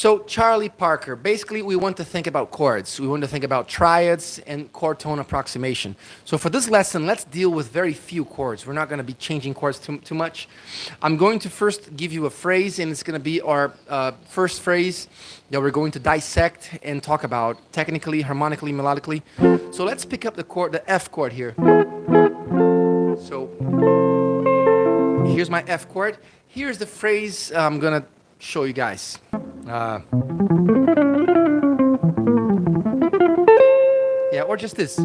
So Charlie Parker, basically we want to think about chords. We want to think about triads and chord tone approximation. So for this lesson, let's deal with very few chords. We're not going to be changing chords too much. I'm going to first give you a phrase, and it's going to be our first phrase that we're going to dissect and talk about technically, harmonically, melodically. So let's pick up the chord, the F chord here. So here's my F chord. Here's the phrase I'm going to show you guys. Yeah, or just this.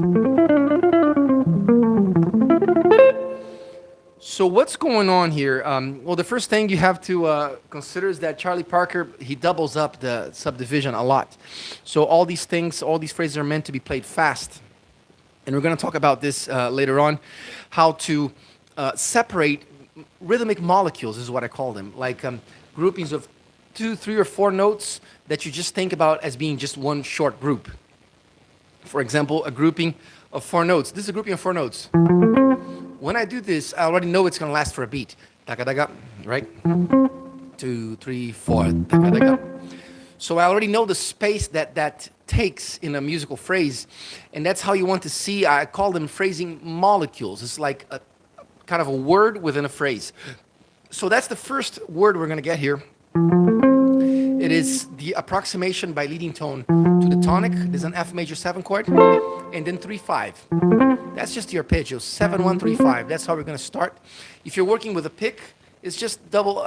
So what's going on here? Well, the first thing you have to consider is that Charlie Parker, he doubles up the subdivision a lot. So all these things, all these phrases are meant to be played fast. And we're going to talk about this later on, how to separate rhythmic molecules is what I call them, like groupings of 2, 3, or 4 notes that you just think about as being just one short group. For example, a grouping of 4 notes. This is a grouping of 4 notes. When I do this, I already know it's going to last for a beat. Daga-daga, right? 2, 3, 4. Daga-daga. So I already know the space that takes in a musical phrase, and that's how you want to see. I call them phrasing molecules. It's like a kind of a word within a phrase. So that's the first word we're going to get here. It is the approximation by leading tone to the tonic. There's an F major 7 chord, and then 3/5. That's just the arpeggio, 7 1 3 5. That's how we're going to start. If you're working with a pick, it's just double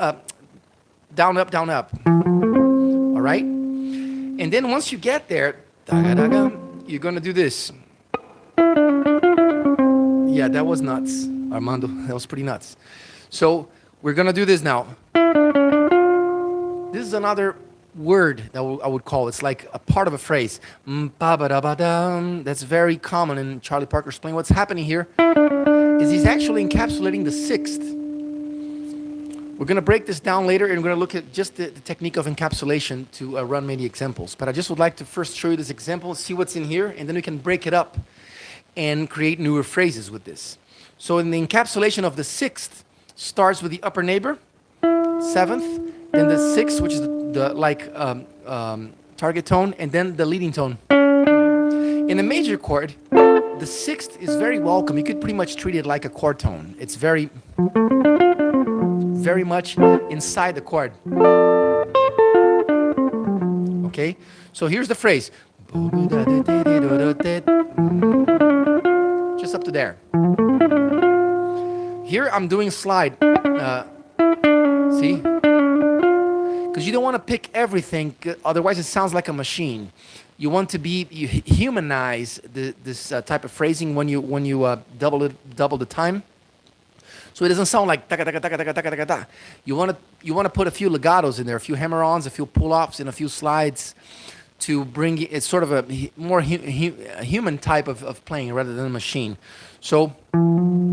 down up down up. All right, and then once you get there, you're going to do this. Yeah, that was nuts, Armando. That was pretty nuts. So we're going to do this now. This is another word that I would call. It's like a part of a phrase. That's very common in Charlie Parker's playing. What's happening here is he's actually encapsulating the 6th. We're going to break this down later, and we're going to look at just the technique of encapsulation to run many examples. But I just would like to first show you this example, see what's in here, and then we can break it up and create newer phrases with this. So in the encapsulation of the 6th, starts with the upper neighbor, 7th, then the 6th, which is the target tone, and then the leading tone. In a major chord, the 6th is very welcome. You could pretty much treat it like a chord tone. It's very much inside the chord. Okay, so here's the phrase. Just up to there. Here I'm doing slide. See? Because you don't want to pick everything, otherwise it sounds like a machine. You want to you humanize this type of phrasing when you double the time, so it doesn't sound like taka taka taka taka taka taka taka. You want to put a few legatos in there, a few hammer-ons, a few pull-offs, and a few slides to bring it sort of a more human type of playing rather than a machine. So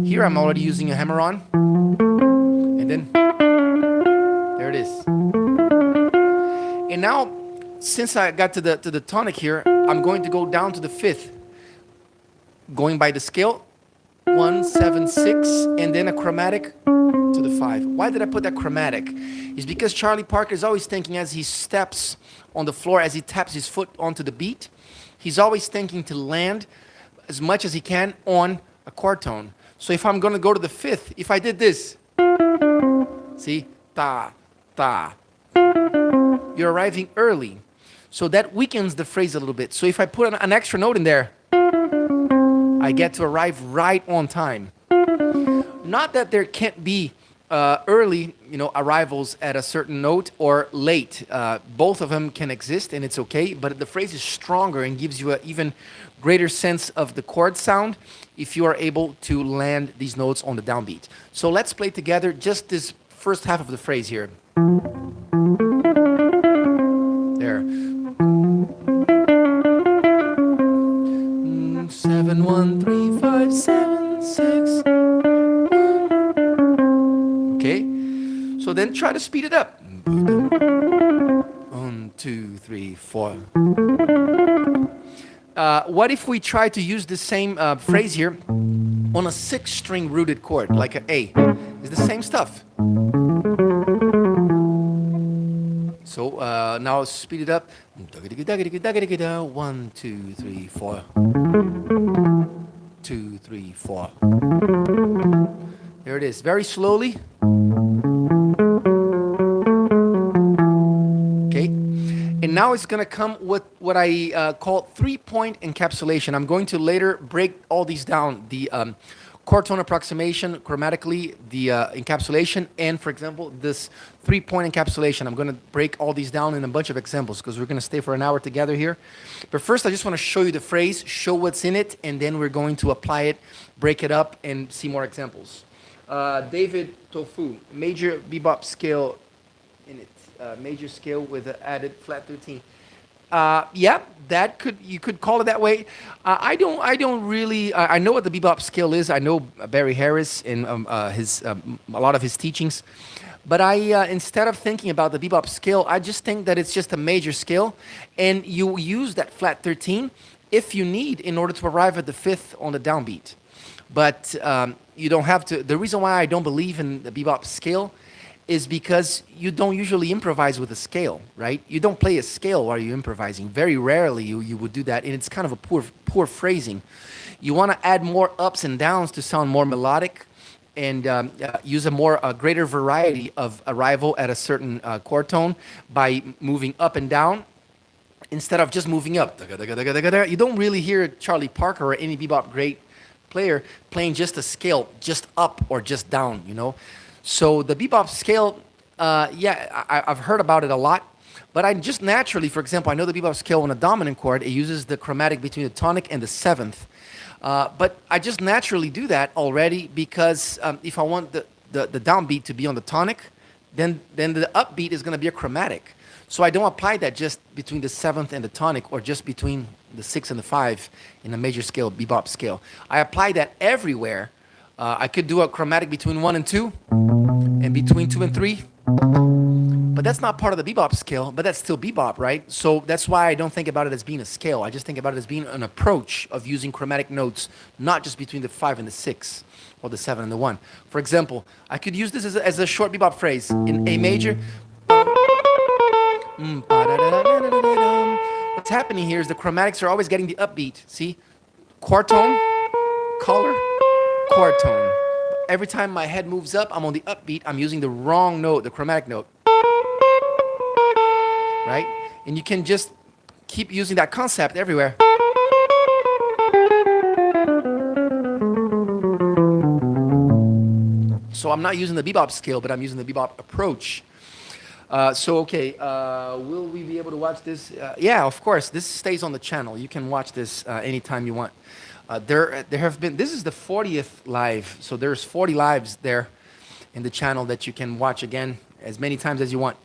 here I'm already using a hammer-on, and then there it is. And now, since I got to the tonic here, I'm going to go down to the 5th, going by the scale, 1 7 6, and then a chromatic to the 5. Why did I put that chromatic? It's because Charlie Parker is always thinking as he steps on the floor, as he taps his foot onto the beat, he's always thinking to land as much as he can on a chord tone. So if I'm going to go to the 5th, if I did this, see, ta, ta, you're arriving early. So that weakens the phrase a little bit. So if I put an extra note in there, I get to arrive right on time. Not that there can't be early, arrivals at a certain note or late. Both of them can exist, and it's okay. But the phrase is stronger and gives you an even greater sense of the chord sound if you are able to land these notes on the downbeat. So let's play together just this first half of the phrase here. There. 7 1 3 5 7 6. Okay. So then try to speed it up. 1 2 3 4. What if we try to use the same phrase here on a 6-string rooted chord, like an A? It's the same stuff. So Now speed it up. 1, 2, 3, 4. 2, 3, 4. There it is. Very slowly. Okay. And now it's going to come with what I call 3-point encapsulation. I'm going to later break all these down. The chord tone approximation chromatically, the encapsulation, and for example, this 3-point encapsulation. I'm going to break all these down in a bunch of examples because we're going to stay for an hour together here. But first, I just want to show you the phrase, show what's in it, and then we're going to apply it, break it up, and see more examples. David Tofu, major bebop scale in it. Major scale with an added flat 13. Yeah, you could call it that way. I don't really. I know what the bebop scale is. I know Barry Harris and a lot of his teachings. But instead of thinking about the bebop scale, I just think that it's just a major scale, and you use that flat 13 if you need in order to arrive at the fifth on the downbeat. But you don't have to. The reason why I don't believe in the bebop scale is because you don't usually improvise with a scale, right? You don't play a scale while you're improvising. Very rarely you would do that, and it's kind of a poor phrasing. You want to add more ups and downs to sound more melodic, and use a greater variety of arrival at a certain chord tone by moving up and down instead of just moving up. You don't really hear Charlie Parker or any bebop great player playing just a scale, just up or just down, you know? So the bebop scale, I've heard about it a lot, but I just naturally, for example, I know the bebop scale on a dominant chord, it uses the chromatic between the tonic and the seventh. But I just naturally do that already because if I want the downbeat to be on the tonic, then the upbeat is going to be a chromatic. So I don't apply that just between the seventh and the tonic or just between the 6 and the 5 in a major scale, bebop scale. I apply that everywhere. I could do a chromatic between 1 and 2 and between 2 and 3. But that's not part of the bebop scale, but that's still bebop, right? So that's why I don't think about it as being a scale. I just think about it as being an approach of using chromatic notes, not just between the 5 and the 6 or the 7 and the 1. For example, I could use this as a short bebop phrase in A major. What's happening here is the chromatics are always getting the upbeat. See? Chord tone, color, chord tone. Every time my head moves up, I'm on the upbeat. I'm using the wrong note, the chromatic note. Right? And you can just keep using that concept everywhere. So I'm not using the bebop scale, but I'm using the bebop approach. Will we be able to watch this? Yeah, of course. This stays on the channel. You can watch this anytime you want. There have been, this is the 40th live, so there's 40 lives there in the channel that you can watch again as many times as you want.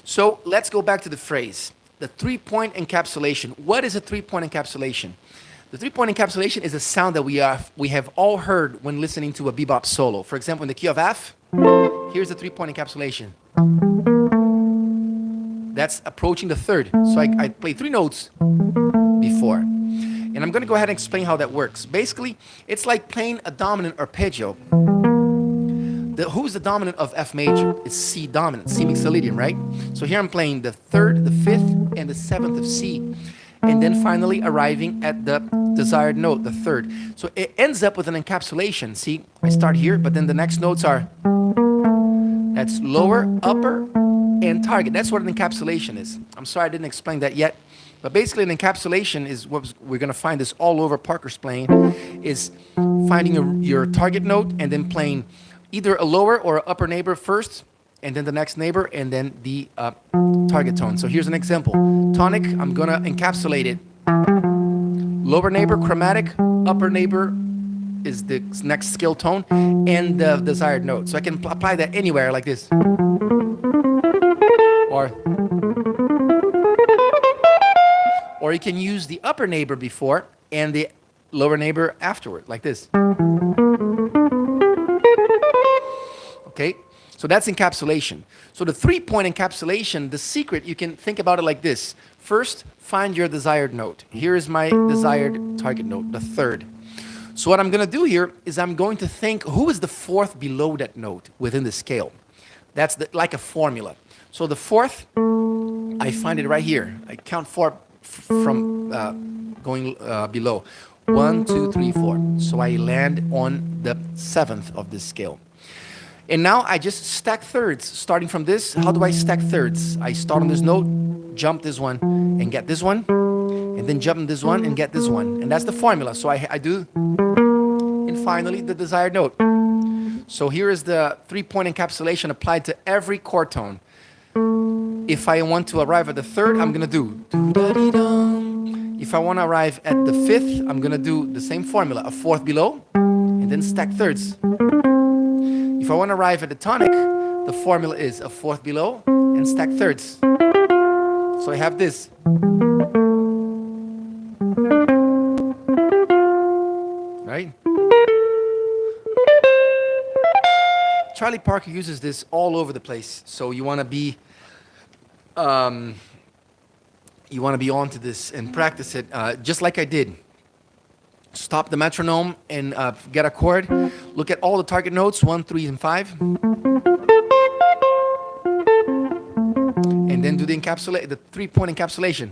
So let's go back to the phrase, the 3-point encapsulation. What is a 3-point encapsulation? The 3-point encapsulation is a sound that we have all heard when listening to a bebop solo. For example, in the key of F, here's the 3-point encapsulation. That's approaching the third. So I play 3 notes before. And I'm going to go ahead and explain how that works. Basically, it's like playing a dominant arpeggio. Who's the dominant of F major? It's C dominant, C mixolydian, right? So here I'm playing the 3rd, the 5th, and the 7th of C. And then finally arriving at the desired note, the 3rd. So it ends up with an encapsulation. See, I start here, but then the next notes are, that's lower, upper, and target. That's what an encapsulation is. I'm sorry I didn't explain that yet. But basically, an encapsulation is what we're going to find this all over Parker's playing, is finding your target note and then playing either a lower or an upper neighbor first, and then the next neighbor, and then the target tone. So here's an example. Tonic, I'm going to encapsulate it. Lower neighbor, chromatic. Upper neighbor is the next scale tone, and the desired note. So I can apply that anywhere like this. Or you can use the upper neighbor before and the lower neighbor afterward, like this. Okay, so that's encapsulation. So the 3-point encapsulation, the secret, you can think about it like this. First, find your desired note. Here is my desired target note, the 3rd. So what I'm going to do here is I'm going to think, who is the 4th below that note within the scale? That's like a formula. So the 4th I find it right here. I count four from going below. 1, 2, 3, 4. So I land on the seventh of this scale. And now I just stack thirds. Starting from this, how do I stack thirds? I start on this note, jump this one, and get this one, and then jump on this one and get this one. And that's the formula. So I do, and finally the desired note. So here is the 3-point encapsulation applied to every chord tone. If I want to arrive at the third, I'm gonna do do-da-dee-dum. If I want to arrive at the fifth, I'm gonna do the same formula, a fourth below, and then stack thirds. If I want to arrive at the tonic, the formula is a fourth below and stack thirds. So I have this. Right? Charlie Parker uses this all over the place. So you want to be onto this and practice it just like I did. Stop the metronome and get a chord. Look at all the target notes, 1, 3, and 5. And then do the 3-point encapsulation.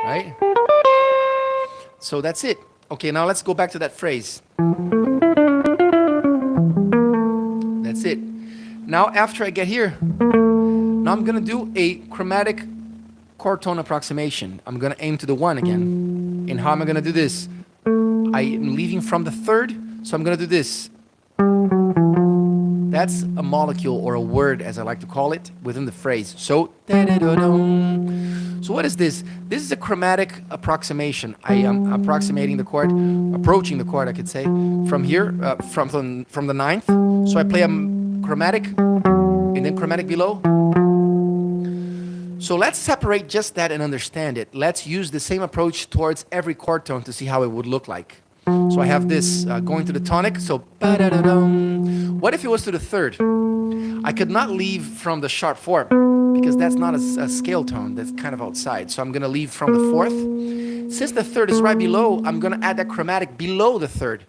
Right? So that's it. Okay, now let's go back to that phrase. That's it. Now after I get here, now I'm gonna do a chromatic chord tone approximation. I'm gonna aim to the 1 again. And how am I gonna do this? I am leaving from the third, so I'm gonna do this. That's a molecule or a word, as I like to call it, within the phrase. So what is this? This is a chromatic approximation. I am approximating the chord, approaching the chord, I could say, from here, from the ninth. So I play a chromatic, and then chromatic below. So let's separate just that and understand it. Let's use the same approach towards every chord tone to see how it would look like. So I have this going to the tonic, so ba-da-da-dum. What if it was to the third? I could not leave from the sharp 4 because that's not a scale tone, that's kind of outside. So I'm gonna leave from the 4th. Since the 3rd is right below, I'm gonna add that chromatic below the 3rd.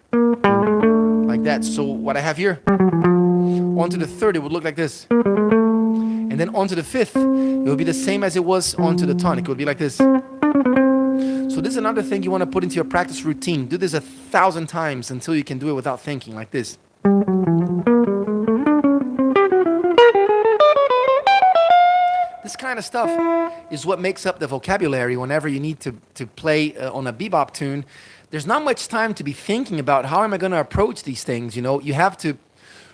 Like that. So what I have here, onto the 3rd, it would look like this. And then onto the 5th, it would be the same as it was onto the tonic. It would be like this. So this is another thing you want to put into your practice routine. Do this 1,000 times until you can do it without thinking, like this. This kind of stuff is what makes up the vocabulary whenever you need to play on a bebop tune. There's not much time to be thinking about how am I going to approach these things. You know, you have to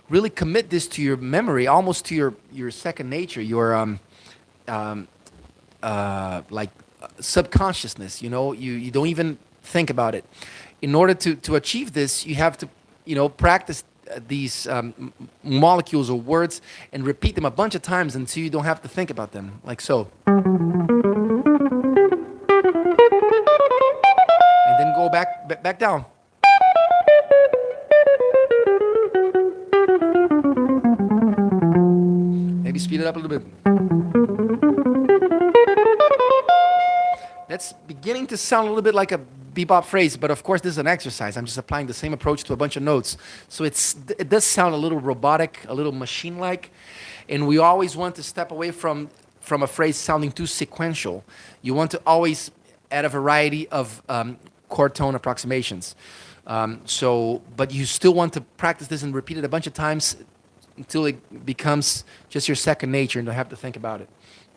really commit this to your memory, almost to your second nature, your like subconsciousness. You know, you don't even think about it. In order to achieve this, you have to, practice these molecules or words and repeat them a bunch of times until you don't have to think about them, like so. And then go back down. Maybe speed it up a little bit. That's beginning to sound a little bit like a bebop phrase, but of course this is an exercise. I'm just applying the same approach to a bunch of notes. So it does sound a little robotic, a little machine-like, and we always want to step away from a phrase sounding too sequential. You want to always add a variety of chord tone approximations. But you still want to practice this and repeat it a bunch of times until it becomes just your second nature and don't have to think about it.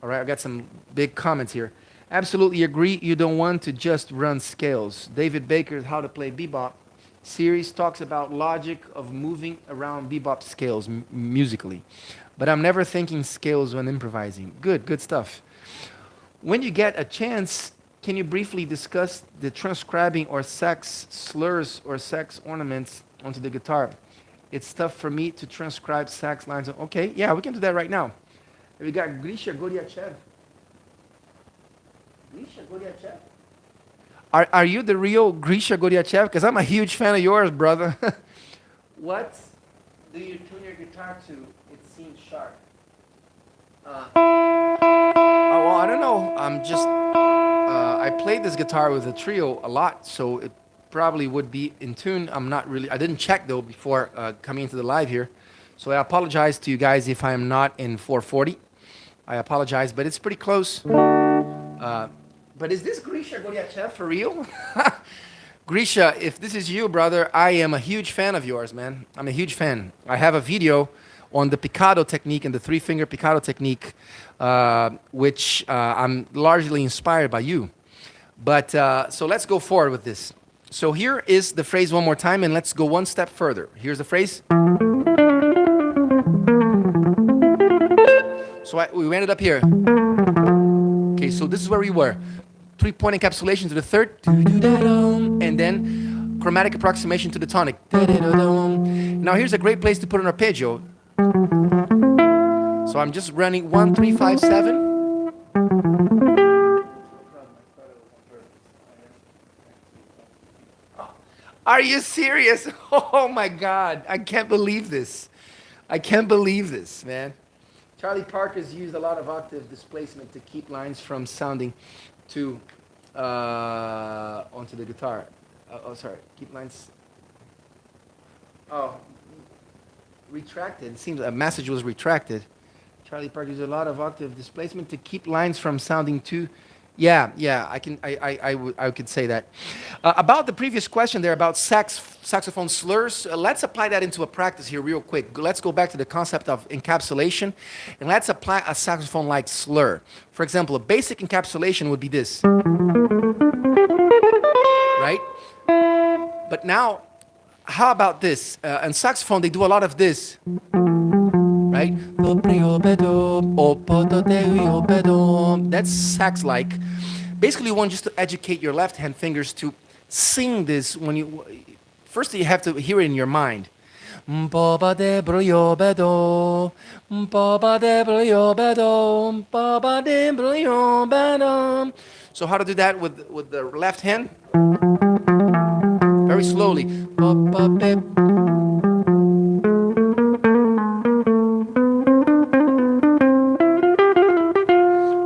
All right, I got some big comments here. Absolutely agree. You don't want to just run scales. David Baker's How to Play Bebop series talks about logic of moving around bebop scales musically. But I'm never thinking scales when improvising. Good stuff. When you get a chance, can you briefly discuss the transcribing or sex slurs or sex ornaments onto the guitar? It's tough for me to transcribe sax lines. Okay, yeah, we can do that right now. We got Grisha Goryachev. Grisha Goryachev? Are you the real Grisha Goryachev? Because I'm a huge fan of yours, brother. What do you tune your guitar to? It seems sharp. Well, I don't know. I'm just, I played this guitar with a trio a lot, so probably would be in tune. I'm not really, I didn't check though before coming into the live here. So I apologize to you guys if I am not in 440. I apologize, but it's pretty close. But is this Grisha Goryachev for real? Grisha, if this is you, brother, I am a huge fan of yours, man. I'm a huge fan. I have a video on the picado technique and the three-finger picado technique, which I'm largely inspired by you. But so let's go forward with this. So here is the phrase one more time, and let's go one step further. Here's the phrase. So we ended up here. Okay, so this is where we were. 3-point encapsulation to the third, and then chromatic approximation to the tonic. Now here's a great place to put an arpeggio. So I'm just running 1, 3, 5, 7. Are you serious? Oh my God, I can't believe this. I can't believe this, man. Charlie Parker's used a lot of octave displacement to keep lines from sounding to onto the guitar. Sorry, keep lines. Oh, retracted. It seems a message was retracted. Charlie Parker used a lot of octave displacement to keep lines from sounding too. Yeah, I could say that. About the previous question there about saxophone slurs, let's apply that into a practice here real quick. Let's go back to the concept of encapsulation, and let's apply a saxophone-like slur. For example, a basic encapsulation would be this, right? But now, how about this? On saxophone, they do a lot of this, right? That's sax-like. Basically, you want just to educate your left-hand fingers to sing this when you... First, you have to hear it in your mind. So how to do that with the left hand? Very slowly.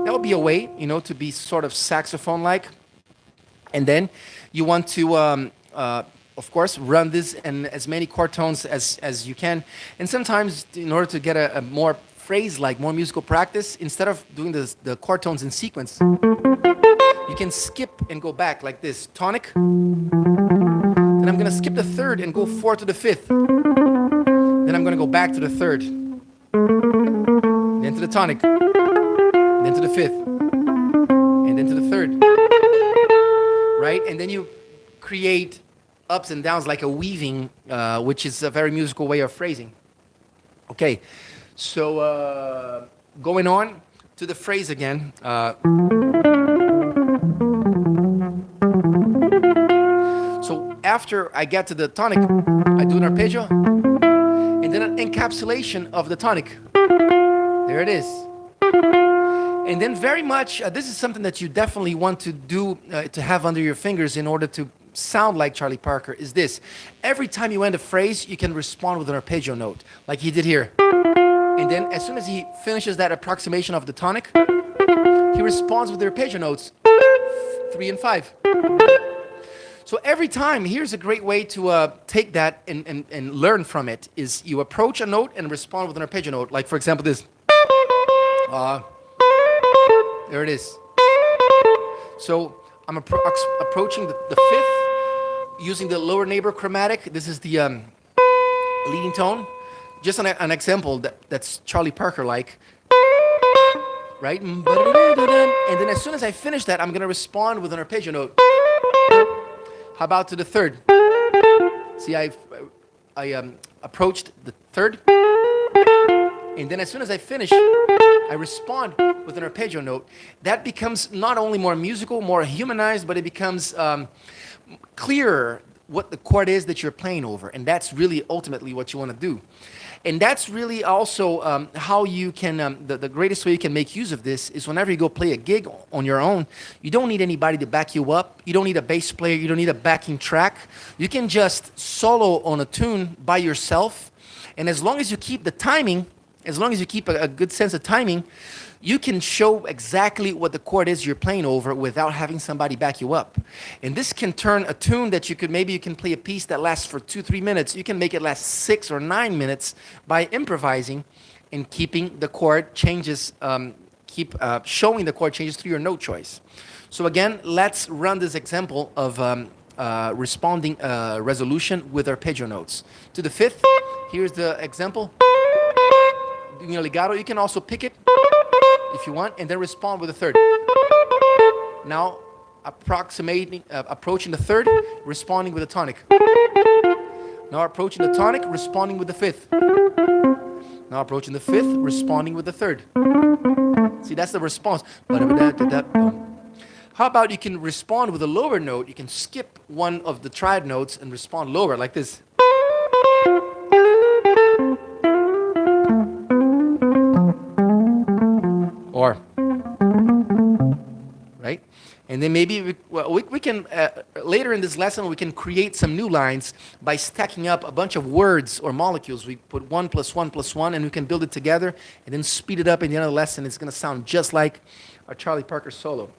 That would be a way, you know, to be sort of saxophone-like. And then you want to, of course, run this in as many chord tones as you can. And sometimes, in order to get a more phrase-like, more musical practice, instead of doing the chord tones in sequence, you can skip and go back like this. Tonic. Then I'm going to skip the third and go 4 to the 5th. Then I'm going to go back to the third. Then to the tonic. Then to the 5th. And then to the third. Right? And then you create ups and downs like a weaving, which is a very musical way of phrasing. Okay. So going on to the phrase again. So after I get to the tonic, I do an arpeggio, and then an encapsulation of the tonic. There it is. And then very much, this is something that you definitely want to do, to have under your fingers in order to sound like Charlie Parker, is this. Every time you end a phrase, you can respond with an arpeggio note, like he did here. And then as soon as he finishes that approximation of the tonic, he responds with the arpeggio notes, 3 and 5. So every time, here's a great way to take that and learn from it, is you approach a note and respond with an arpeggio note. Like, for example, this. There it is. So I'm approaching the 5th using the lower neighbor chromatic. This is the leading tone. Just an example that's Charlie Parker-like. Right? And then as soon as I finish that, I'm going to respond with an arpeggio note. How about to the third? See, I approached the third. And then as soon as I finish, I respond with an arpeggio note. That becomes not only more musical, more humanized, but it becomes clearer what the chord is that you're playing over. And that's really ultimately what you want to do. And that's really also how you can, the greatest way you can make use of this is whenever you go play a gig on your own, you don't need anybody to back you up. You don't need a bass player. You don't need a backing track. You can just solo on a tune by yourself. And as long as you keep the timing as long as you keep a good sense of timing, you can show exactly what the chord is you're playing over without having somebody back you up. And this can turn a tune that you could, maybe you can play a piece that lasts for 2-3 minutes. You can make it last 6 or 9 minutes by improvising and keeping the chord changes, showing the chord changes through your note choice. So again, let's run this example of responding resolution with arpeggio notes. To the fifth, here's the example. Doing a legato. You can also pick it if you want, and then respond with the third. Now, approaching the third, responding with the tonic. Now approaching the tonic, responding with the fifth. Now approaching the fifth, responding with the third. See, that's the response. How about you can respond with a lower note? You can skip one of the triad notes and respond lower, like this. Or, right? And then maybe we can, later in this lesson, we can create some new lines by stacking up a bunch of words or molecules. We put 1 + 1 + 1, and we can build it together and then speed it up in the end of the lesson. It's going to sound just like a Charlie Parker solo.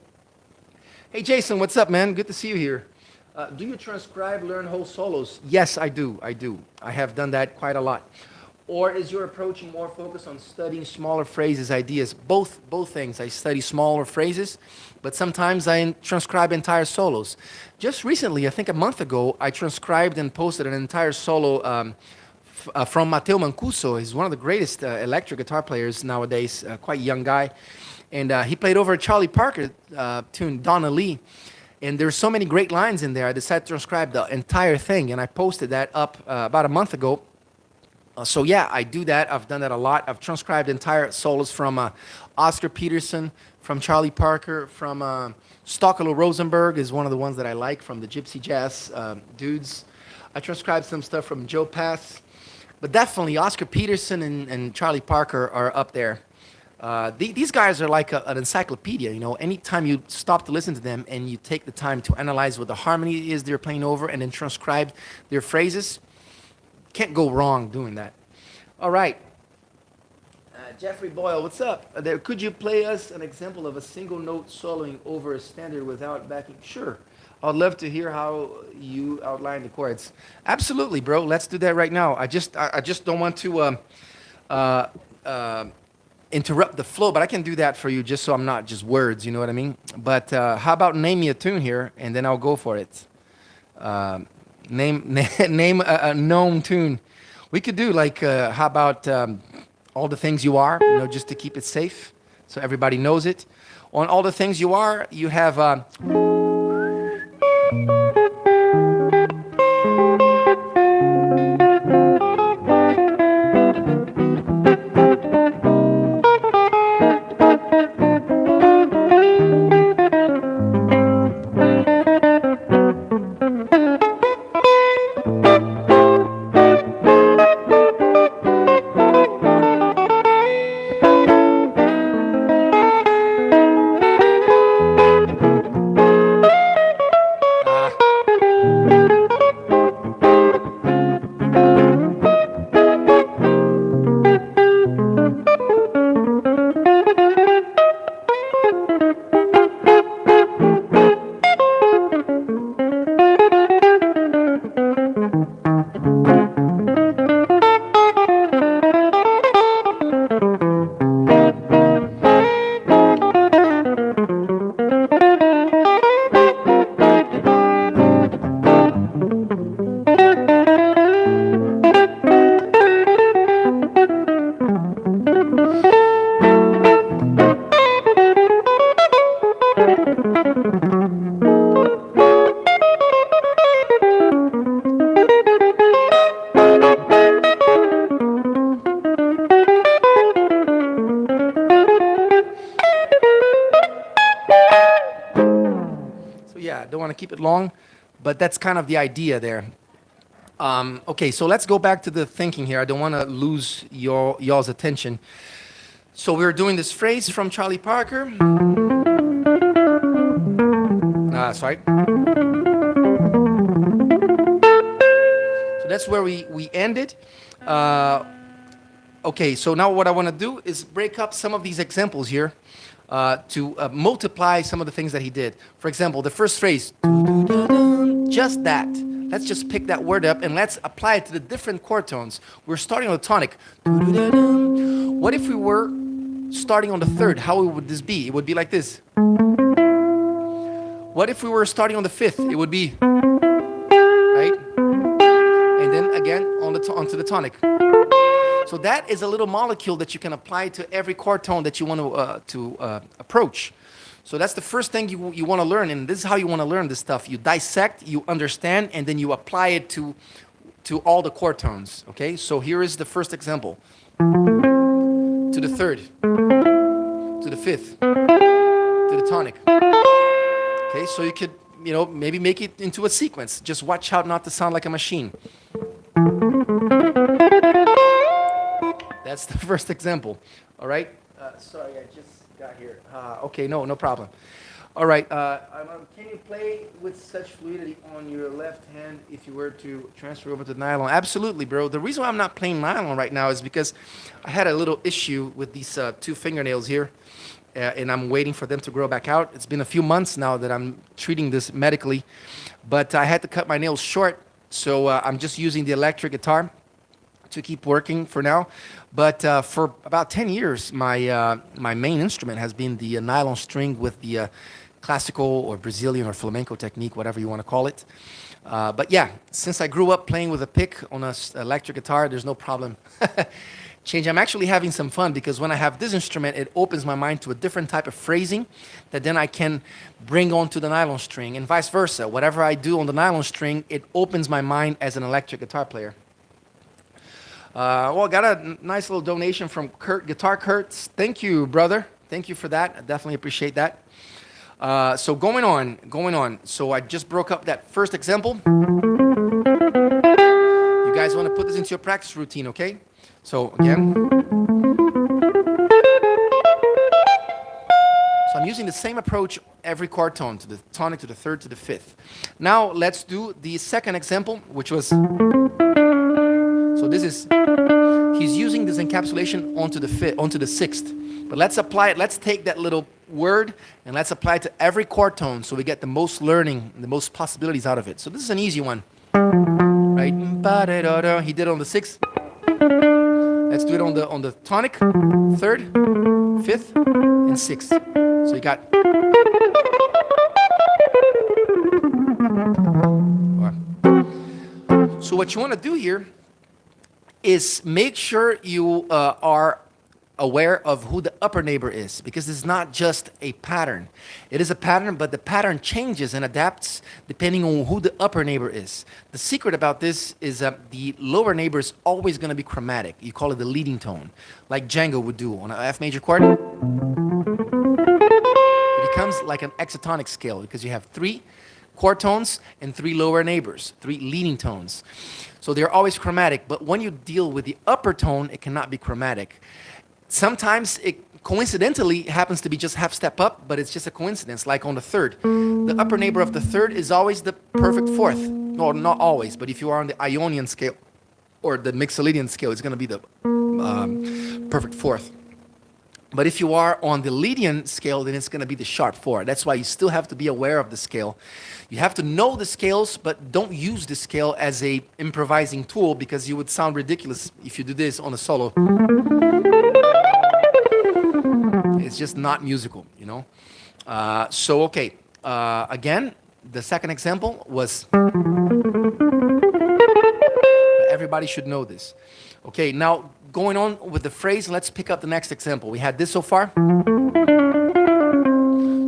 Hey, Jason, what's up, man? Good to see you here. Do you transcribe, learn whole solos? Yes, I do. I have done that quite a lot. Or is your approach more focused on studying smaller phrases, ideas? Both things. I study smaller phrases, but sometimes I transcribe entire solos. Just recently, I think a month ago, I transcribed and posted an entire solo from Matteo Mancuso. He's one of the greatest electric guitar players nowadays, quite young guy. And he played over a Charlie Parker tune, Donna Lee. And there's so many great lines in there, I decided to transcribe the entire thing, and I posted that up about a month ago. So yeah, I do that. I've done that a lot. I've transcribed entire solos from Oscar Peterson, from Charlie Parker, from Stockolo Rosenberg is one of the ones that I like from the Gypsy Jazz dudes. I transcribed some stuff from Joe Pass. But definitely Oscar Peterson and Charlie Parker are up there. These guys are like an encyclopedia, you know. Anytime you stop to listen to them and you take the time to analyze what the harmony is they're playing over and then transcribe their phrases, can't go wrong doing that. All right. Jeffrey Boyle, what's up? Could you play us an example of a single note soloing over a standard without backing? Sure. I'd love to hear how you outline the chords. Absolutely, bro. Let's do that right now. I just don't want to interrupt the flow, but I can do that for you just so I'm not just words, you know what I mean? But how about name me a tune here, and then I'll go for it. Name a known tune. We could do like, how about All the Things You Are, you know, just to keep it safe, so everybody knows it. On All the Things You Are, you have... keep it long, but that's kind of the idea there. Okay, so let's go back to the thinking here. I don't want to lose y'all's attention. So we're doing this phrase from Charlie Parker. Sorry. So that's where we ended. Okay, so now what I want to do is break up some of these examples here to multiply some of the things that he did. For example, the first phrase, just that. Let's just pick that word up and let's apply it to the different chord tones. We're starting on the tonic. What if we were starting on the third? How would this be? It would be like this. What if we were starting on the fifth? It would be, right? And then again onto the tonic. So that is a little molecule that you can apply to every chord tone that you want to approach. So that's the first thing you want to learn, and this is how you want to learn this stuff. You dissect, you understand, and then you apply it to all the chord tones. Okay, so here is the first example. To the third, to the fifth, to the tonic. Okay, so you could, maybe make it into a sequence. Just watch out not to sound like a machine. That's the first example. All right. Sorry, I just got here. Okay, no problem. All right. Can you play with such fluidity on your left hand if you were to transfer over to nylon? Absolutely, bro. The reason why I'm not playing nylon right now is because I had a little issue with these two fingernails here, and I'm waiting for them to grow back out. It's been a few months now that I'm treating this medically, but I had to cut my nails short, so I'm just using the electric guitar to keep working for now. But for about 10 years, my main instrument has been the nylon string with the classical or Brazilian or flamenco technique, whatever you want to call it. But yeah, since I grew up playing with a pick on an electric guitar, there's no problem. Change. I'm actually having some fun because when I have this instrument, it opens my mind to a different type of phrasing that then I can bring onto the nylon string, and vice versa. Whatever I do on the nylon string, it opens my mind as an electric guitar player. Well, got a nice little donation from Kurt, Guitar Kurtz. Thank you, brother. Thank you for that. I definitely appreciate that. So going on. So I just broke up that first example. You guys want to put this into your practice routine, okay? So again. So I'm using the same approach every chord tone, to the tonic, to the third, to the fifth. Now let's do the second example, which was, so this is, he's using this encapsulation onto the sixth. But let's apply it, let's take that little word and let's apply it to every chord tone so we get the most learning, the most possibilities out of it. So this is an easy one, right? He did it on the sixth. Let's do it on the tonic, third, fifth, and sixth. So you got. So what you want to do here is make sure you are aware of who the upper neighbor is, because it's not just a pattern. It is a pattern, but the pattern changes and adapts depending on who the upper neighbor is. The secret about this is that the lower neighbor is always going to be chromatic. You call it the leading tone, like Django would do on an F major chord. It becomes like an hexatonic scale because you have 3 chord tones and 3 lower neighbors, 3 leading tones. So they're always chromatic, but when you deal with the upper tone, it cannot be chromatic. Sometimes it coincidentally happens to be just half step up, but it's just a coincidence, like on the third. The upper neighbor of the third is always the perfect fourth. No, not always, but if you are on the Ionian scale or the Mixolydian scale, it's going to be the perfect fourth. But if you are on the Lydian scale, then it's going to be the sharp 4. That's why you still have to be aware of the scale. You have to know the scales, but don't use the scale as a improvising tool, because you would sound ridiculous if you do this on a solo. It's just not musical, you know? So, okay. Again, the second example was... Everybody should know this. Okay, now going on with the phrase, let's pick up the next example. We had this so far.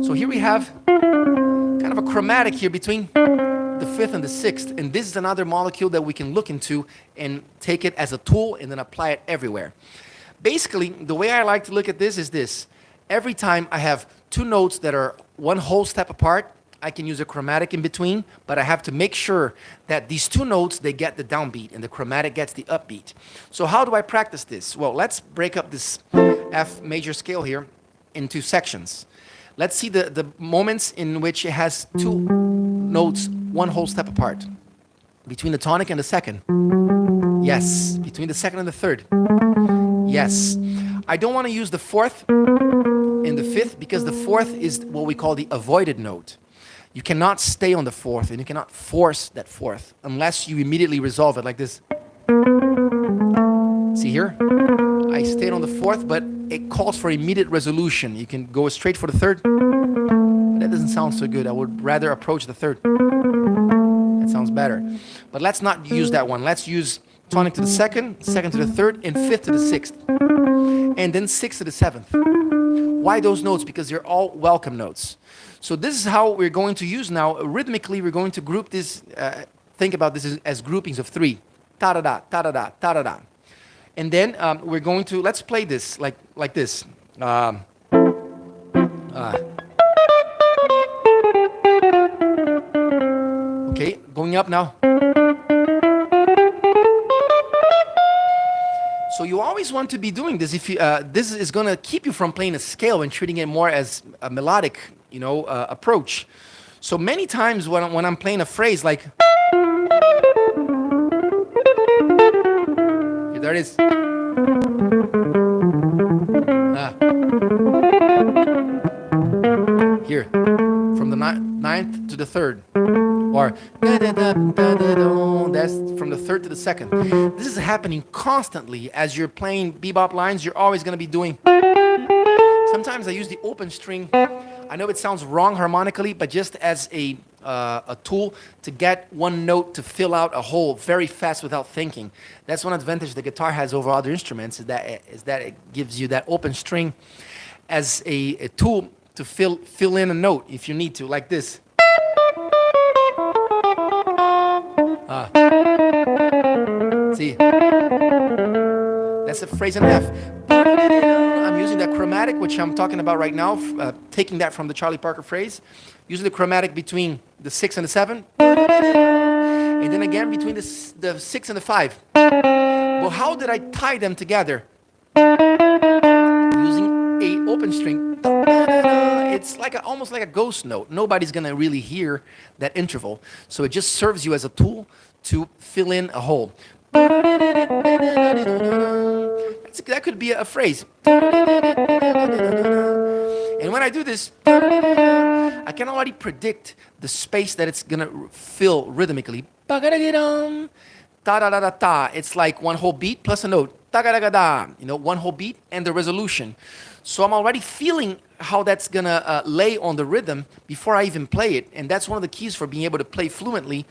So here we have kind of a chromatic here between the 5th and the 6th. And this is another molecule that we can look into and take it as a tool and then apply it everywhere. Basically, the way I like to look at this is this. Every time I have 2 notes that are 1 whole step apart, I can use a chromatic in between, but I have to make sure that these 2 notes, they get the downbeat and the chromatic gets the upbeat. So how do I practice this? Well, let's break up this F major scale here into sections. Let's see the moments in which it has 2 notes 1 whole step apart. Between the tonic and the second. Yes. Between the second and the third. Yes. I don't want to use the fourth and the fifth because the fourth is what we call the avoided note. You cannot stay on the fourth and you cannot force that fourth unless you immediately resolve it like this. See here? I stayed on the fourth, but it calls for immediate resolution. You can go straight for the third. That doesn't sound so good. I would rather approach the third. That sounds better. But let's not use that one. Let's use tonic to the second, second to the third, and fifth to the sixth. And then sixth to the seventh. Why those notes? Because they're all welcome notes. So this is how we're going to use now. Rhythmically, we're going to group this, think about this as groupings of three. Ta-da-da, ta-da-da, ta-da-da. And then we're going to, let's play this like this. Okay, going up now. So you always want to be doing this. If you, this is going to keep you from playing a scale and treating it more as a melodic, approach. So many times when I'm playing a phrase like, here, there it is. Here, from the ninth to the third. Or that's from the third to the second. This is happening constantly as you're playing bebop lines. You're always going to be doing. Sometimes I use the open string. I know it sounds wrong harmonically, but just as a tool to get one note to fill out a whole very fast without thinking. That's one advantage the guitar has over other instruments is that it gives you that open string as a tool to fill in a note if you need to, like this. See, that's a phrase in F. I'm using that chromatic, which I'm talking about right now, taking that from the Charlie Parker phrase, using the chromatic between the 6 and the 7, and then again between the 6 and the 5. Well, how did I tie them together? Using a open string. It's almost like a ghost note. Nobody's going to really hear that interval, so it just serves you as a tool to fill in a hole. That could be a phrase. And when I do this, I can already predict the space that it's going to fill rhythmically. Ta-da-da-da-ta. It's like one whole beat plus a note. Ta-ga-da-ga-da. One whole beat and the resolution. So I'm already feeling how that's going to lay on the rhythm before I even play it. And that's one of the keys for being able to play fluently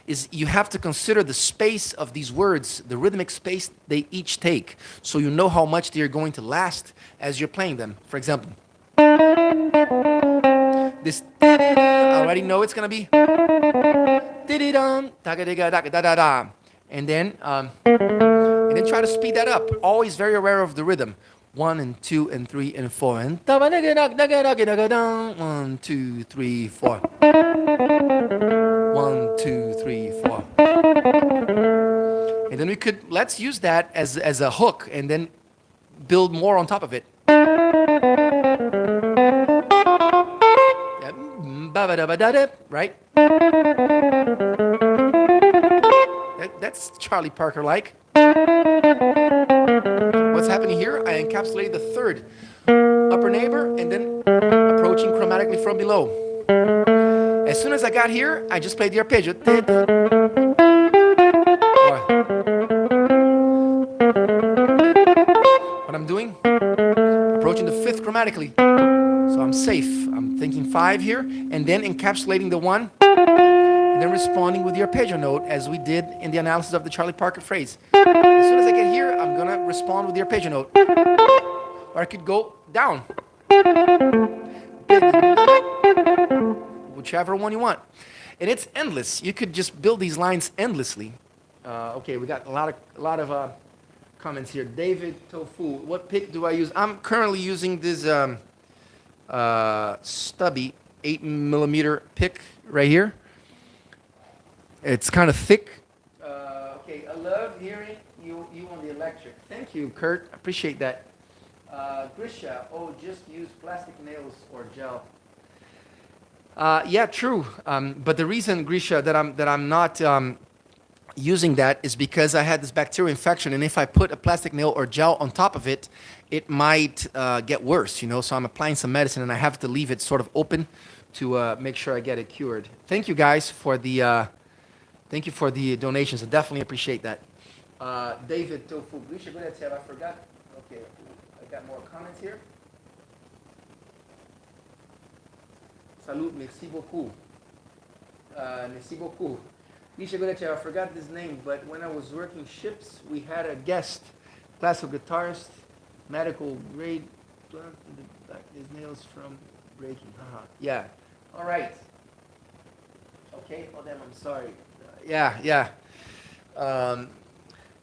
is you have to consider the space of these words, the rhythmic space they each take, so you know how much they're going to last as you're playing them. For example, this, I already know it's going to be, and then try to speed that up. Always very aware of the rhythm. 1 and 2 and 3 and 4 and 1, 2, 3, 4. 1, 2, 3, 4. And then let's use that as a hook and then build more on top of it. Right? That's Charlie Parker-like. What's happening here? I encapsulated the third upper neighbor and then approaching chromatically from below. As soon as I got here, I just played the arpeggio. What I'm doing? Approaching the fifth chromatically. So I'm safe. I'm thinking 5 here and then encapsulating the 1 and then responding with the arpeggio note as we did in the analysis of the Charlie Parker phrase. As soon as I get here, I'm going to respond with the arpeggio note. Or I could go down. Whichever one you want. And it's endless. You could just build these lines endlessly. Okay, we got a lot of comments here. David Tofu, what pick do I use? I'm currently using this stubby 8mm pick right here. It's kind of thick. Okay, I love hearing you on the electric. Thank you, Kurt. I appreciate that. Grisha, just use plastic nails or gel. Yeah, true. But the reason, Grisha, that I'm not using that is because I had this bacterial infection, and if I put a plastic nail or gel on top of it, it might get worse, you know. So I'm applying some medicine, and I have to leave it sort of open to make sure I get it cured. Thank you guys for the thank you for the donations. I definitely appreciate that. David Tofu, I forgot. Okay, I got more comments here. Salut, merci beaucoup. Merci beaucoup. I forgot this name, but when I was working ships, we had a guest, classical guitarist, medical grade, his nails from breaking. Yeah. All right. Okay. Oh, damn, I'm sorry. Yeah.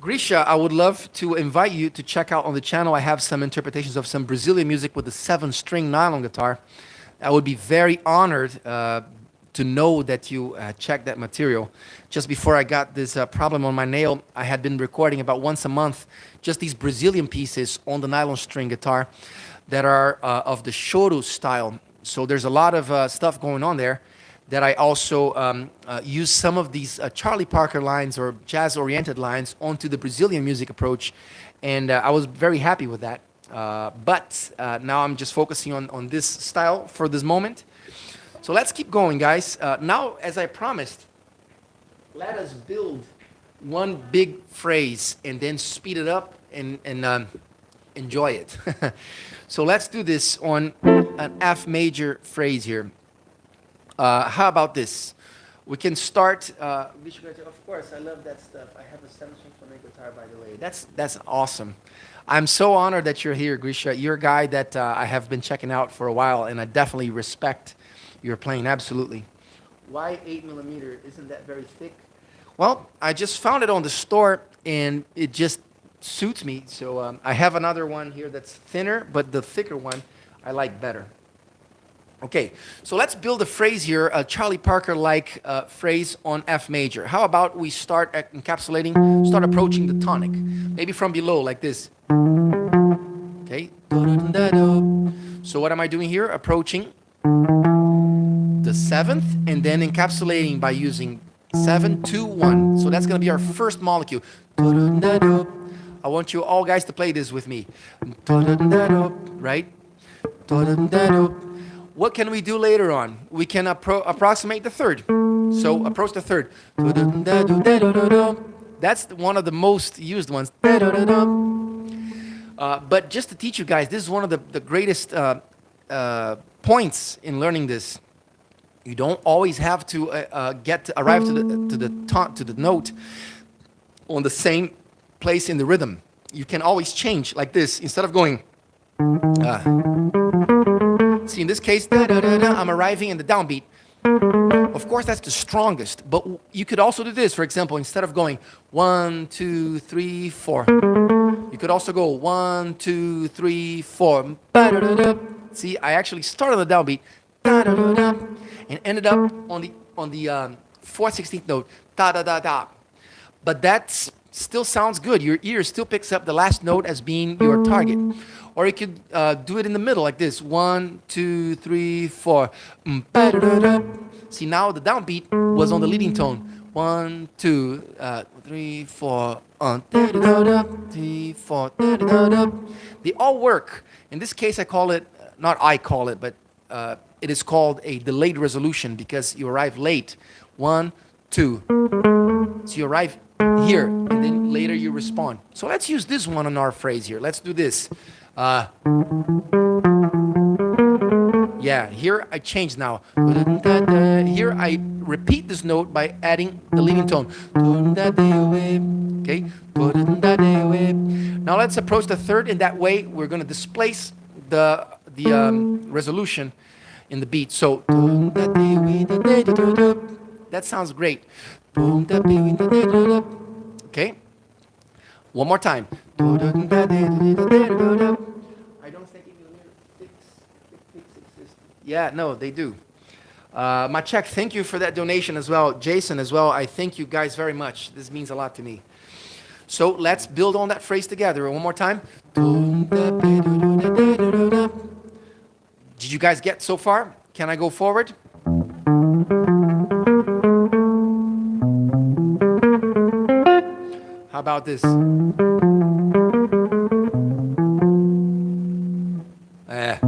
Grisha, I would love to invite you to check out on the channel. I have some interpretations of some Brazilian music with a 7-string nylon guitar. I would be very honored to know that you checked that material. Just before I got this problem on my nail, I had been recording about once a month just these Brazilian pieces on the nylon string guitar that are of the choro style. So there's a lot of stuff going on there that I also use some of these Charlie Parker lines or jazz-oriented lines onto the Brazilian music approach, and I was very happy with that. But now I'm just focusing on this style for this moment. So let's keep going, guys. Now, as I promised, let us build one big phrase and then speed it up and enjoy it. So let's do this on an F major phrase here. How about this? We can start. Of course, I love that stuff. I have a 7-string flamenco guitar, by the way. That's awesome. I'm so honored that you're here, Grisha. You're a guy that I have been checking out for a while, and I definitely respect your playing. Absolutely. Why 8mm? Isn't that very thick? Well, I just found it on the store, and it just suits me. So I have another one here that's thinner, but the thicker one I like better. Okay, so let's build a phrase here, a Charlie Parker-like phrase on F major. How about we start encapsulating, start approaching the tonic, maybe from below, like this. Okay. So what am I doing here? Approaching the 7th, and then encapsulating by using 7, 2, 1. So that's going to be our first molecule. I want you all guys to play this with me. Right? What can we do later on? We can approximate the 3rd. So approach the 3rd. That's one of the most used ones. But just to teach you guys, this is one of the greatest points in learning this. You don't always have to arrive to the note on the same place in the rhythm. You can always change like this instead of going. See, in this case, I'm arriving in the downbeat. Of course, that's the strongest, but you could also do this. For example, instead of going 1, 2, 3, 4, you could also go 1, 2, 3, 4. See, I actually started on the downbeat and ended up on the 4/16th note. But that still sounds good. Your ear still picks up the last note as being your target. Or you could do it in the middle like this. 1, 2, 3, 4. See, now the downbeat was on the leading tone. 1, 2, 3, 4. 3, 4. They all work. In this case, I call it, not I call it, but it is called a delayed resolution because you arrive late. 1, 2. So you arrive here, and then later you respond. So let's use this one on our phrase here. Let's do this. Yeah, here I change now. Here I repeat this note by adding the leading tone. Okay. Now let's approach the 3rd. In that way, we're going to displace the resolution in the beat. So that sounds great. Okay. One more time. I don't think it exists. Yeah, no, they do. Machek, thank you for that donation as well. Jason as well. I thank you guys very much. This means a lot to me. So let's build on that phrase together. One more time. Did you guys get so far? Can I go forward? How about this? Yeah,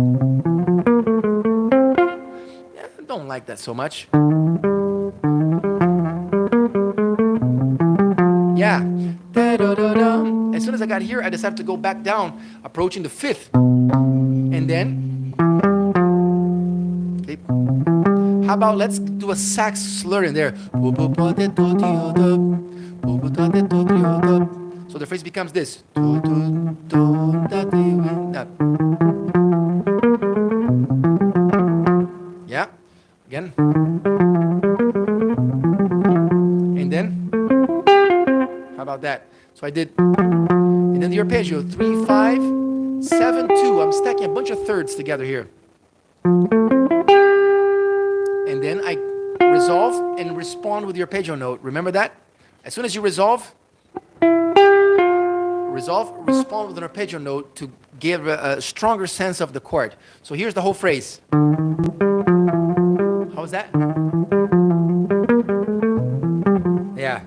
don't like that so much. Yeah. As soon as I got here, I decided to go back down, approaching the fifth. And then, okay. How about let's do a sax slur in there. So the phrase becomes this. Yeah. Again. And then, how about that? So I did, and then the arpeggio, 3, 5, 7, 2. I'm stacking a bunch of thirds together here. And then I resolve and respond with the arpeggio note. Remember that? As soon as you resolve, respond with an arpeggio note to give a stronger sense of the chord. So here's the whole phrase. How was that? Yeah.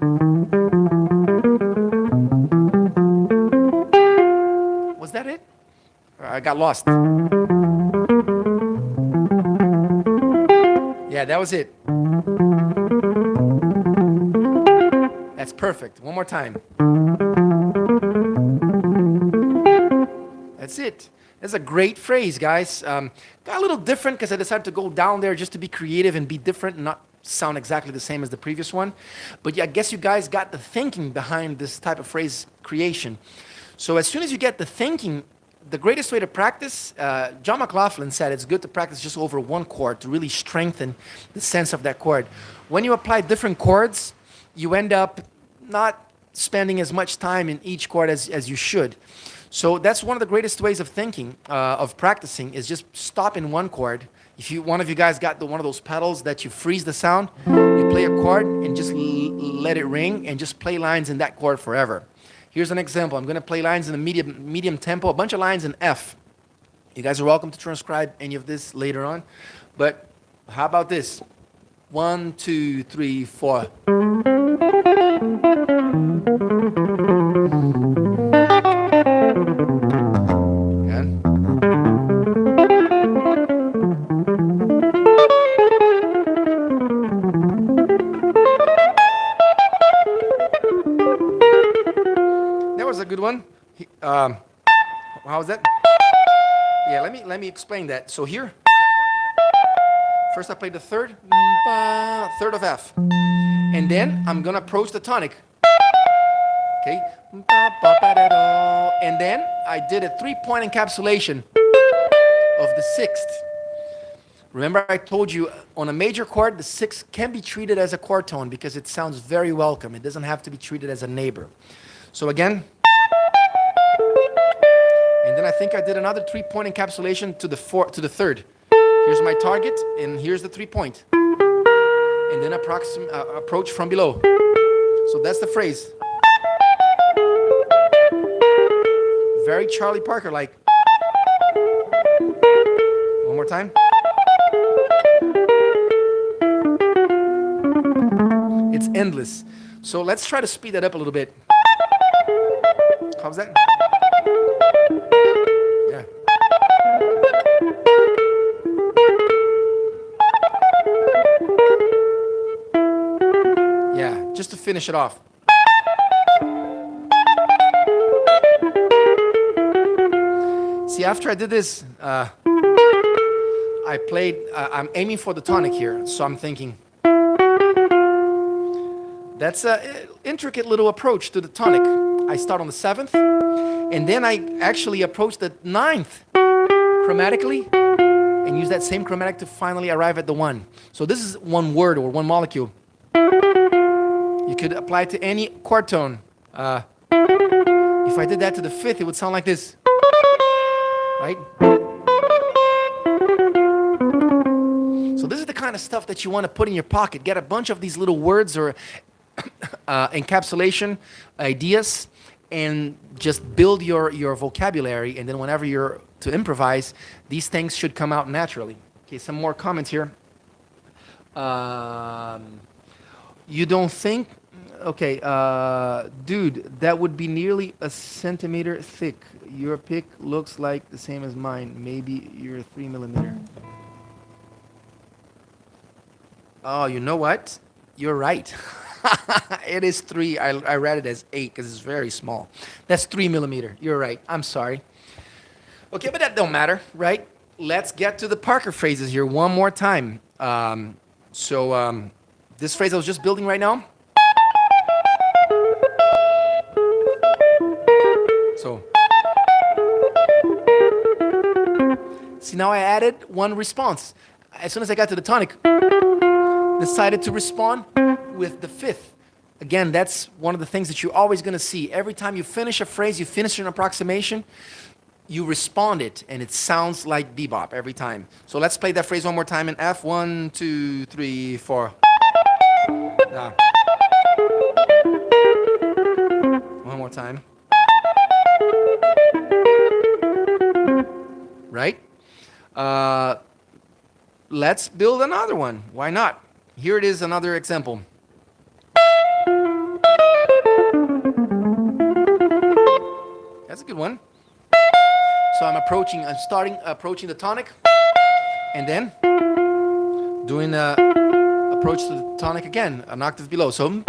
Was that it? I got lost. Yeah, that was it. That's perfect. One more time. That's it. That's a great phrase, guys. Got a little different because I decided to go down there just to be creative and be different and not sound exactly the same as the previous one. But yeah, I guess you guys got the thinking behind this type of phrase creation. So as soon as you get the thinking, the greatest way to practice, John McLaughlin said it's good to practice just over one chord to really strengthen the sense of that chord. When you apply different chords, you end up not spending as much time in each chord as you should. So that's one of the greatest ways of thinking, of practicing, is just stop in one chord. If one of you guys got one of those pedals that you freeze the sound, you play a chord and just let it ring and just play lines in that chord forever. Here's an example. I'm going to play lines in a medium tempo, a bunch of lines in F. You guys are welcome to transcribe any of this later on. But how about this? 1, 2, 3, 4. Again. That was a good one. How was that? Yeah, let me explain that. So here, first I played the third of F, and then I'm gonna approach the tonic. Okay, and then I did a 3-point encapsulation of the sixth. Remember I told you on a major chord, the sixth can be treated as a chord tone because it sounds very welcome. It doesn't have to be treated as a neighbor. So again, and then I think I did another 3-point encapsulation to the third. Here's my target, and here's the 3-point. And then approach from below. So that's the phrase. Very Charlie Parker-like. One more time. It's endless. So let's try to speed that up a little bit. How's that? Yeah. Yeah, just to finish it off. See, after I did this, I played, I'm aiming for the tonic here, so I'm thinking, that's an intricate little approach to the tonic. I start on the 7th, and then I actually approach the 9th chromatically, and use that same chromatic to finally arrive at the 1. So this is one word or one molecule. You could apply it to any chord tone. If I did that to the 5th, it would sound like this. Right? So this is the kind of stuff that you want to put in your pocket. Get a bunch of these little words or encapsulation ideas and just build your vocabulary. And then whenever you're to improvise, these things should come out naturally. Okay, some more comments here. You don't think, Okay, dude, that would be nearly a centimeter thick. Your pick looks like the same as mine. Maybe you're 3 millimeter. Oh, you know what? You're right. It is three. I read it as eight because it's very small. That's 3 millimeter. You're right. I'm sorry. Okay, but that don't matter, right? Let's get to the Parker phrases here one more time. This phrase I was just building right now. So, see, now I added one response. As soon as I got to the tonic, decided to respond with the fifth. Again, that's one of the things that you're always going to see. Every time you finish a phrase, you finish an approximation, you respond it, and it sounds like bebop every time. So let's play that phrase one more time in F. 1, 2, 3, 4. Now, one more time. Right? Let's build another one. Why not? Here it is, another example. That's a good one. So I'm starting approaching the tonic, and then doing approach to the tonic again, an octave below. So, and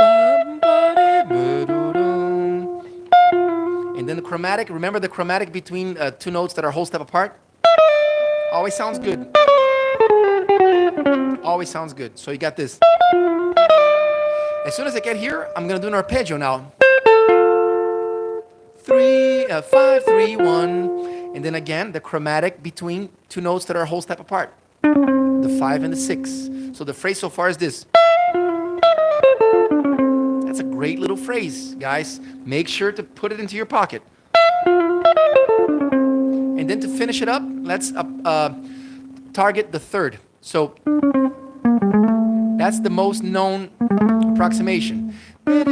then the chromatic. Remember the chromatic between two notes that are a whole step apart? Always sounds good. Always sounds good. So you got this. As soon as I get here, I'm gonna do an arpeggio now. 5, 3, 1, and then again the chromatic between two notes that are a whole step apart, the 5 and the 6. So the phrase so far is this. That's a great little phrase, guys. Make sure to put it into your pocket. And then to finish it up, let's target the third. So that's the most known approximation. So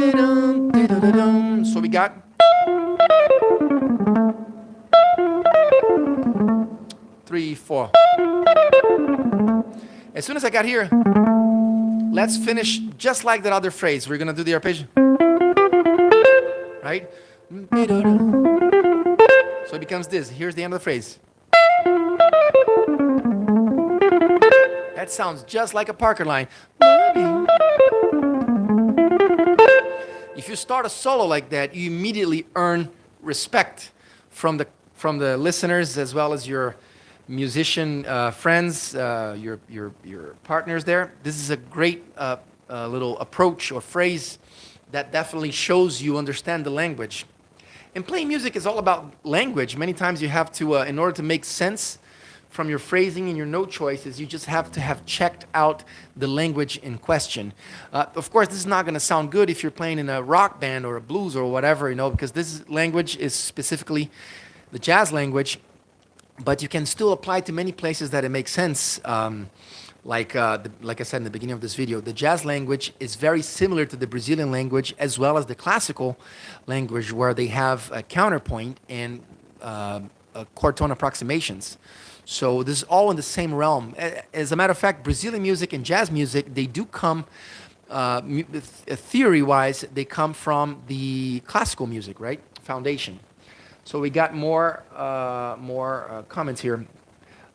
we got 3, 4. As soon as I got here, let's finish just like that other phrase. We're gonna do the arpeggio, right? So it becomes this. Here's the end of the phrase. That sounds just like a Parker line. If you start a solo like that, you immediately earn respect from the listeners as well as your musician friends, your partners there. This is a great little approach or phrase that definitely shows you understand the language. And playing music is all about language. Many times you have to, in order to make sense from your phrasing and your note choices, you just have to have checked out the language in question. Of course, this is not going to sound good if you're playing in a rock band or a blues or whatever, because this language is specifically the jazz language, but you can still apply to many places that it makes sense. Like I said in the beginning of this video, the jazz language is very similar to the Brazilian language as well as the classical language, where they have a counterpoint and chord tone approximations. So this is all in the same realm. As a matter of fact, Brazilian music and jazz music, they do come, theory-wise, they come from the classical music, right? Foundation. So we got more comments here.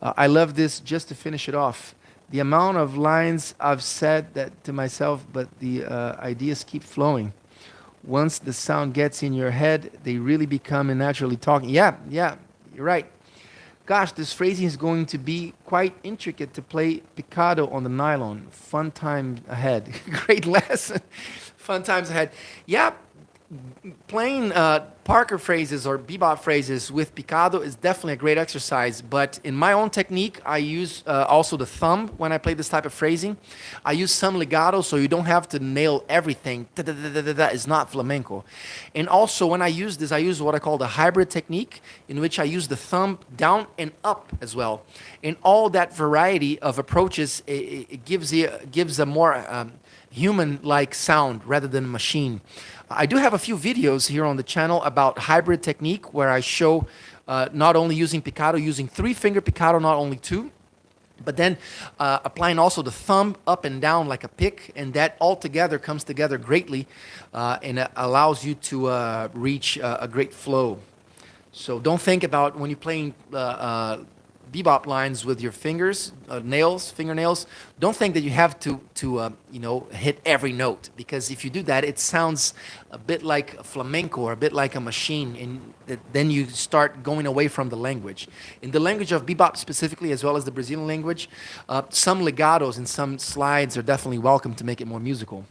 I love this. Just to finish it off, the amount of lines I've said that to myself, but the ideas keep flowing. Once the sound gets in your head, they really become naturally talking. Yeah, you're right. Gosh, this phrasing is going to be quite intricate to play picado on the nylon. Fun time ahead. Great lesson. Fun times ahead. Yeah, playing Parker phrases or bebop phrases with picado is definitely a great exercise, but in my own technique, I use also the thumb when I play this type of phrasing. I use some legato, so you don't have to nail everything. It's not flamenco. And also when I use this, I use what I call the hybrid technique, in which I use the thumb down and up as well. And all that variety of approaches, it gives a more human-like sound rather than a machine. I do have a few videos here on the channel about hybrid technique, where I show not only using picado, using 3-finger picado, not only 2. But then applying also the thumb up and down like a pick, and that all together comes together greatly, and it allows you to reach a great flow. So don't think about when you're playing bebop lines with your fingers, fingernails. Don't think that you have to hit every note, because if you do that, it sounds a bit like a flamenco or a bit like a machine, and then you start going away from the language. In the language of bebop specifically, as well as the Brazilian language, some legatos and some slides are definitely welcome to make it more musical.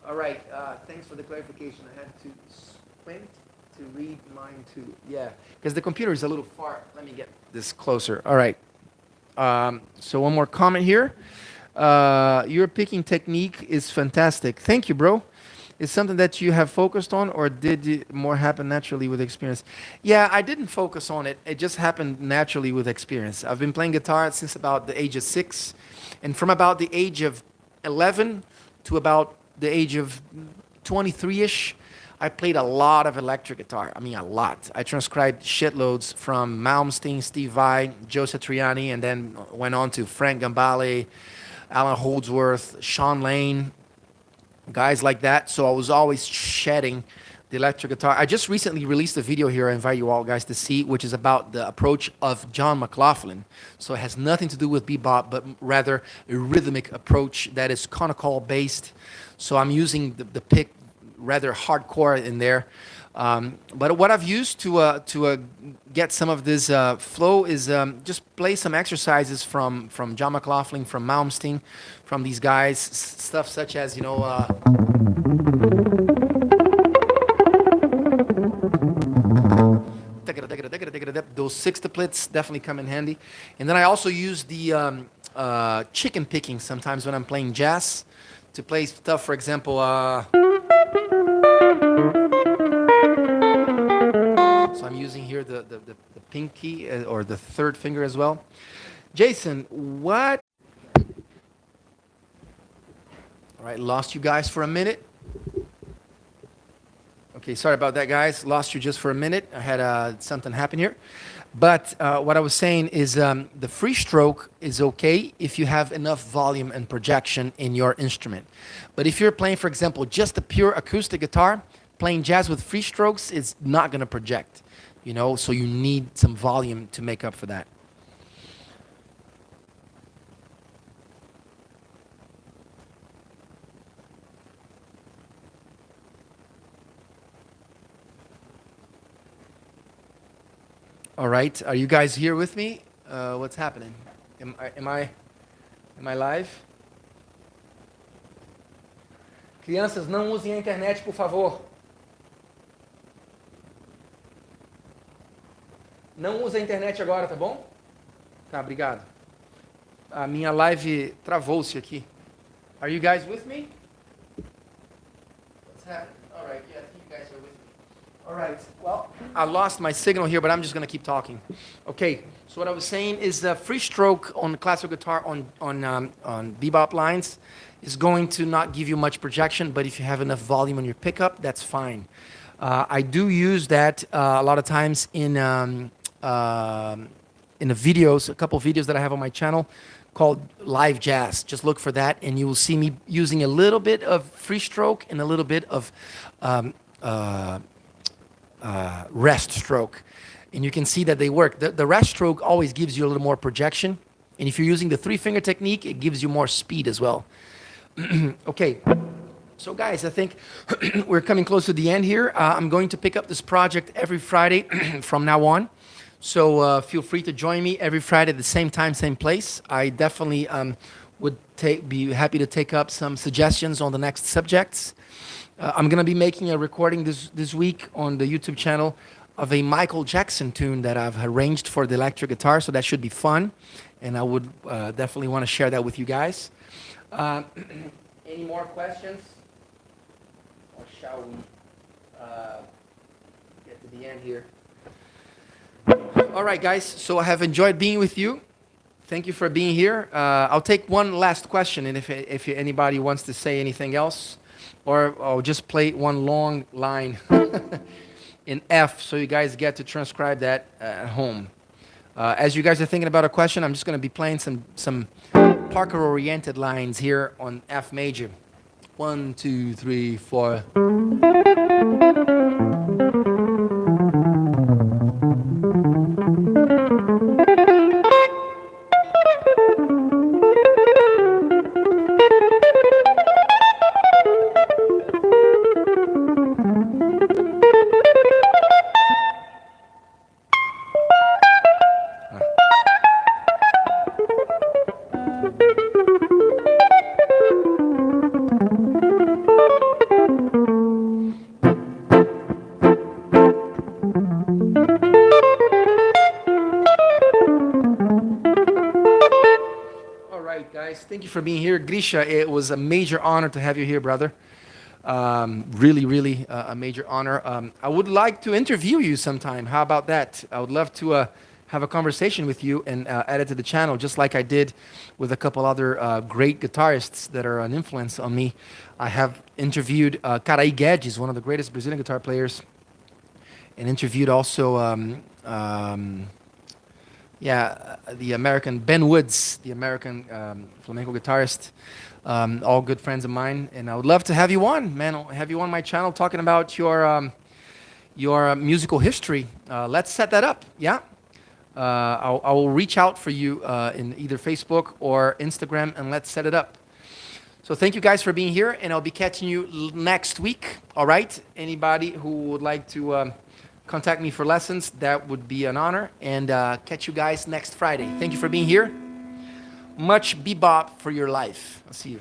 All right. Thanks for the clarification. I had to squint to read mine too. Yeah, because the computer is a little far. Let me get this closer. All right. So one more comment here. Your picking technique is fantastic. Thank you, bro. Is something that you have focused on, or did it more happen naturally with experience? Yeah, I didn't focus on it. It just happened naturally with experience. I've been playing guitar since about the age of 6, and from about the age of 11 to about the age of 23-ish, I played a lot of electric guitar. I mean, a lot. I transcribed shitloads from Malmsteen, Steve Vai, Joe Satriani, and then went on to Frank Gambale, Alan Holdsworth, Sean Lane, guys like that. So I was always shedding the electric guitar. I just recently released a video here I invite you all guys to see, which is about the approach of John McLaughlin. So it has nothing to do with bebop, but rather a rhythmic approach that is conical based. So I'm using the pick rather hardcore in there. But what I've used to get some of this flow is just play some exercises from John McLaughlin, from Malmsteen, from these guys, stuff such as, those sextuplets definitely come in handy. And then I also use the chicken picking sometimes when I'm playing jazz to play stuff, for example, so I'm using here the pinky or the third finger as well. Jason, what? All right, lost you guys for a minute. Okay, sorry about that, guys. Lost you just for a minute. I had something happen here. But what I was saying is the free stroke is okay if you have enough volume and projection in your instrument. But if you're playing, for example, just a pure acoustic guitar, playing jazz with free strokes is not going to project, so you need some volume to make up for that. All right, are you guys here with me? What's happening? Am I live? Crianças, não usem a internet, por favor. Não use a internet agora, tá bom? Tá, obrigado. A minha live travou-se aqui. Are you guys with me? What's happening? All right, yeah, I think you guys are with me. All right, well, I lost my signal here, but I'm just going to keep talking. Okay, so what I was saying is the free stroke on classical guitar on bebop lines is going to not give you much projection, but if you have enough volume on your pickup, that's fine. I do use that a lot of times in the videos, a couple of videos that I have on my channel called Live Jazz. Just look for that, and you will see me using a little bit of free stroke and a little bit of rest stroke. And you can see that they work. The rest stroke always gives you a little more projection. And if you're using the 3-finger technique, it gives you more speed as well. Okay. So guys, I think we're coming close to the end here. I'm going to pick up this project every Friday from now on. So feel free to join me every Friday at the same time, same place. I definitely would be happy to take up some suggestions on the next subjects. I'm going to be making a recording this week on the YouTube channel of a Michael Jackson tune that I've arranged for the electric guitar, so that should be fun. And I would definitely want to share that with you guys. Any more questions? Or shall we get to the end here? All right, guys. So I have enjoyed being with you. Thank you for being here. I'll take one last question, and if anybody wants to say anything else, or I'll just play one long line in F, so you guys get to transcribe that at home. As you guys are thinking about a question, I'm just going to be playing some Parker-oriented lines here on F major. 1, 2, 3, 4. Guys, thank you for being here. Grisha, it was a major honor to have you here, brother. Really, a major honor. I would like to interview you sometime. How about that? I would love to have a conversation with you and add it to the channel, just like I did with a couple other great guitarists that are an influence on me. I have interviewed Carai Guedes, one of the greatest Brazilian guitar players, and interviewed also the American Ben Woods, the American flamenco guitarist, all good friends of mine, and I would love to have you on, man. Have you on my channel talking about your musical history. Let's set that up. Yeah, I will reach out for you in either Facebook or Instagram, and let's set it up. So thank you guys for being here, and I'll be catching you next week. All right, anybody who would like to contact me for lessons, that would be an honor. And catch you guys next Friday. Thank you for being here. Much bebop for your life. I'll see you.